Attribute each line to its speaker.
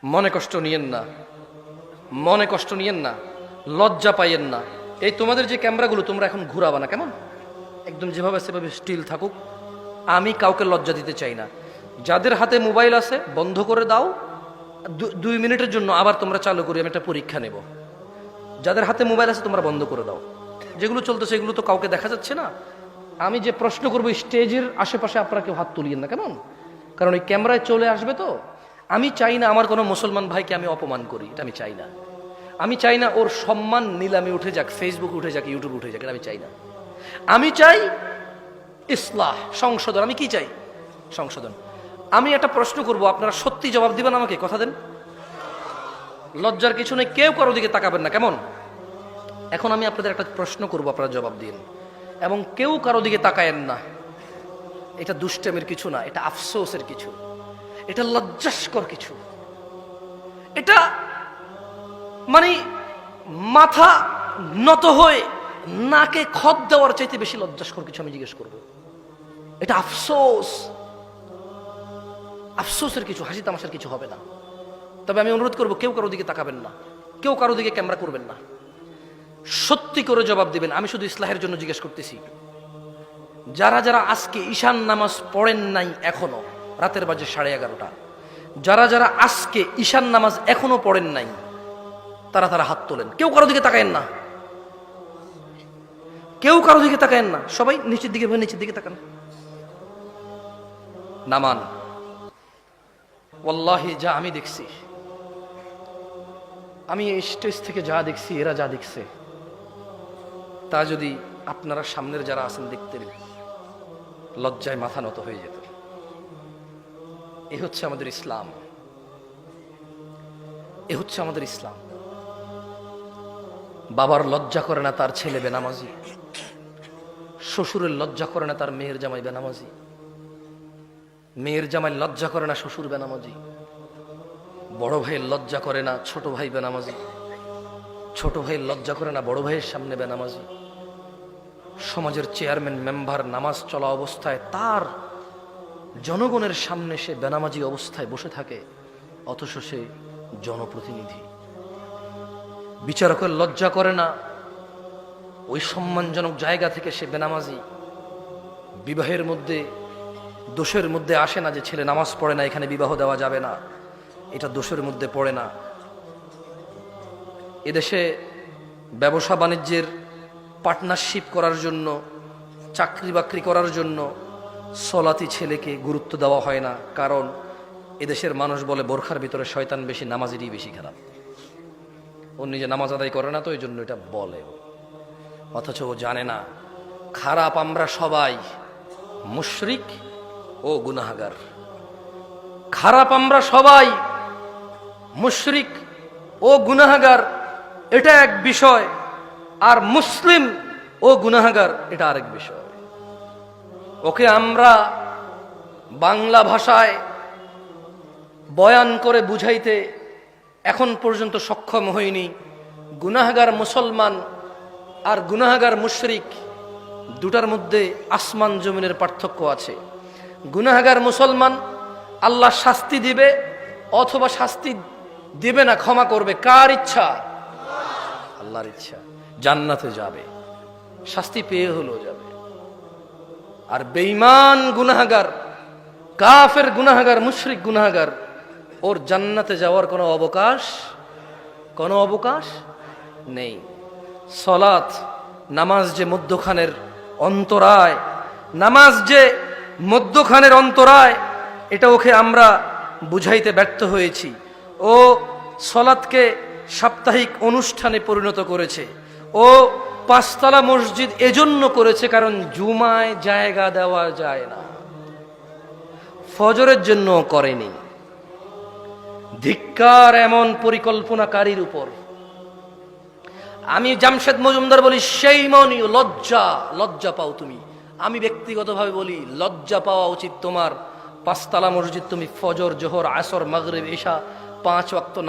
Speaker 1: মনে কষ্ট নিয়েন না, মনে কষ্ট নিয়েন না, লজ্জা পাইয়েন না। এই তোমাদের যে ক্যামেরাগুলো তোমরা এখন ঘুরাবা না, কেমন একদম যেভাবে সেভাবে স্টিল থাকুক। আমি কাউকে লজ্জা দিতে চাই না। যাদের হাতে মোবাইল আছে বন্ধ করে দাও, 2 মিনিটের জন্য আবার তোমরা চালু করি, আমি একটা পরীক্ষা নেব। যাদের হাতে মোবাইল আছে তোমরা বন্ধ করে দাও। যেগুলো চলতেছে এগুলো তো কাউকে দেখা যাচ্ছে না। আমি যে প্রশ্ন করবো স্টেজের আশেপাশে আপনারা কেউ হাত তুলিয়েন না, কেমন? কারণ ওই ক্যামেরায় চলে আসবে তো। আমি চাই না আমার কোনো মুসলমান ভাইকে আমি অপমান করি, এটা আমি চাই না। আমি চাই না ওর সম্মান নিলামে উঠে যাক, ফেসবুক উঠে যাক, ইউটিউব উঠে যাক, এটা আমি চাই না। আমি চাই ইসলাহ, সংশোধন। আমি কি চাই? সংশোধন। আমি একটা প্রশ্ন করব, আপনারা সত্যি জবাব দিবেন আমাকে, কথা দেন। লজ্জার কিছু নেই, কেউ কারো দিকে তাকাবেন না, কেমন? এখন আমি আপনাদের একটা প্রশ্ন করব, আপনারা জবাব দিন, এবং কেউ কারো দিকে তাকায়েন না। এটা দুষ্টামির কিছু না, এটা আফসোসের কিছু, এটা লজ্জাস্কর কিছু। এটা মানে মাথা নত হয়ে নাকে খত দেওয়ার চাইতে বেশি লজ্জাস্কর কিছু আমি জিজ্ঞেস করব। এটা আফসোস, আফসোসের কিছু, হাসি তামাশার কিছু হবে না। তবে আমি অনুরোধ করব, কেউ কারো দিকে তাকাবেন না, কেউ কারো দিকে ক্যামেরা করবেন না, সত্যি করে জবাব দিবেন। আমি শুধু ইসলাহের জন্য জিজ্ঞেস করতেছি, যারা যারা আজকে ঈশান নামাজ পড়েন নাই এখনো, রাতের বাজে 11:30, যারা যারা আজকে ঈশান নামাজ এখনো পড়েন নাই তারা তারা হাত তোলেন। কেউ কারো দিকে তাকায়েন না, কেউ কারো দিকে তাকায়েন না, সবাই নিচের দিকে, নিচের দিকে তাকান, নামান। ওয়াল্লাহি যা আমি দেখছি, আমি এই স্টেজ থেকে যা দেখছি, এরা যা দেখছে, তা যদি আপনারা সামনের যারা আছেন দেখতেন, লজ্জায় মাথা নত হয়ে যেত। এ হচ্ছে আমাদের ইসলাম, এ হচ্ছে আমাদের ইসলাম। বাবার লজ্জা করে না তার ছেলে বেনামাজি, শ্বশুরের লজ্জা করে না তার মেয়ের জামাই বেনামাজি, মেয়ের জামাই লজ্জা করে না শ্বশুর বেনামাজি, বড় ভাইয়ের লজ্জা করে না ছোট ভাই বেনামাজি, ছোট ভাইয়ের লজ্জা করে না বড় ভাইয়ের সামনে বেনামাজি। সমাজের চেয়ারম্যান মেম্বার নামাজ চলা অবস্থায় তার জনগণের সামনে সে বেনামাজি অবস্থায় বসে থাকে, অথচ সে জনপ্রতিনিধি। বিচারকের লজ্জা করে না ওই সম্মানজনক জায়গা থেকে সে বেনামাজি। বিবাহের মধ্যে দোষের মধ্যে আসে না যে ছেলে নামাজ পড়ে না, এখানে বিবাহ দেওয়া যাবে না, এটা দোষের মধ্যে পড়ে না। এদেশে ব্যবসা বাণিজ্যের পার্টনারশিপ করার জন্য, চাকরি বাকরি করার জন্য সলাতি ছেলেকে গুরুত্ব দেওয়া হয় না, কারণ এদেশের মানুষ বলে বোরখার ভিতরে শয়তান বেশি, নামাজেরই বেশি খারাপ। ও নিজে নামাজ আদায় করে না তো এই জন্য এটা বলে, অথচ ও জানে না খারাপ আমরা সবাই, মুশরিক ও গুনাহগার। খারাপ আমরা সবাই, মুশরিক ও গুনাহগার, এটা এক বিষয়, আর মুসলিম ও গুনাহগার এটা আরেক বিষয়। ওকে আমরা বাংলা ভাষায় বয়ান করে বুঝাইতে এখন পর্যন্ত সক্ষম হইনি। গুনাহগার মুসলমান আর গুনাহগার মুশরিক দুটার মধ্যে আসমান জমিনের পার্থক্য আছে। গুনাহগার মুসলমান আল্লাহ শাস্তি দিবে অথবা শাস্তি দিবে না, ক্ষমা করবে, কার ইচ্ছা? আল্লাহর ইচ্ছা। জান্নাতে যাবে, শাস্তি পেয়ে হলো যাবে। আর বেঈমান গুনাহগার, কাফের গুনাহগার, মুশরিক গুনাহগার, ওর জান্নাতে যাওয়ার কোনো অবকাশ নেই। সলাত, নামাজ যে মধ্যখানের অন্তরায়, নামাজ যে মধ্যখানের অন্তরায়, এটা ওকে আমরা বুঝাইতে ব্যর্থ হয়েছি। ও সলাতকে সাপ্তাহিক অনুষ্ঠানে পরিণত করেছে। ও 5তলা মসজিদ এজন্য করেছে কারণ জুমায় জায়গা দেওয়া যায় না, ফজরের জন্য করেনি। ধিক্কার এমন পরিকল্পনাকারীর উপর। আমি জামশেদ মজুমদার বলি, সেই মনি, লজ্জা পাও তুমি। আমি ব্যক্তিগতভাবে বলি, লজ্জা পাওয়া উচিত তোমার। 5তলা মসজিদ তুমি ফজর, জোহর, আসর, মাগরিব, ইশা 5 ওয়াক্ত নামাজ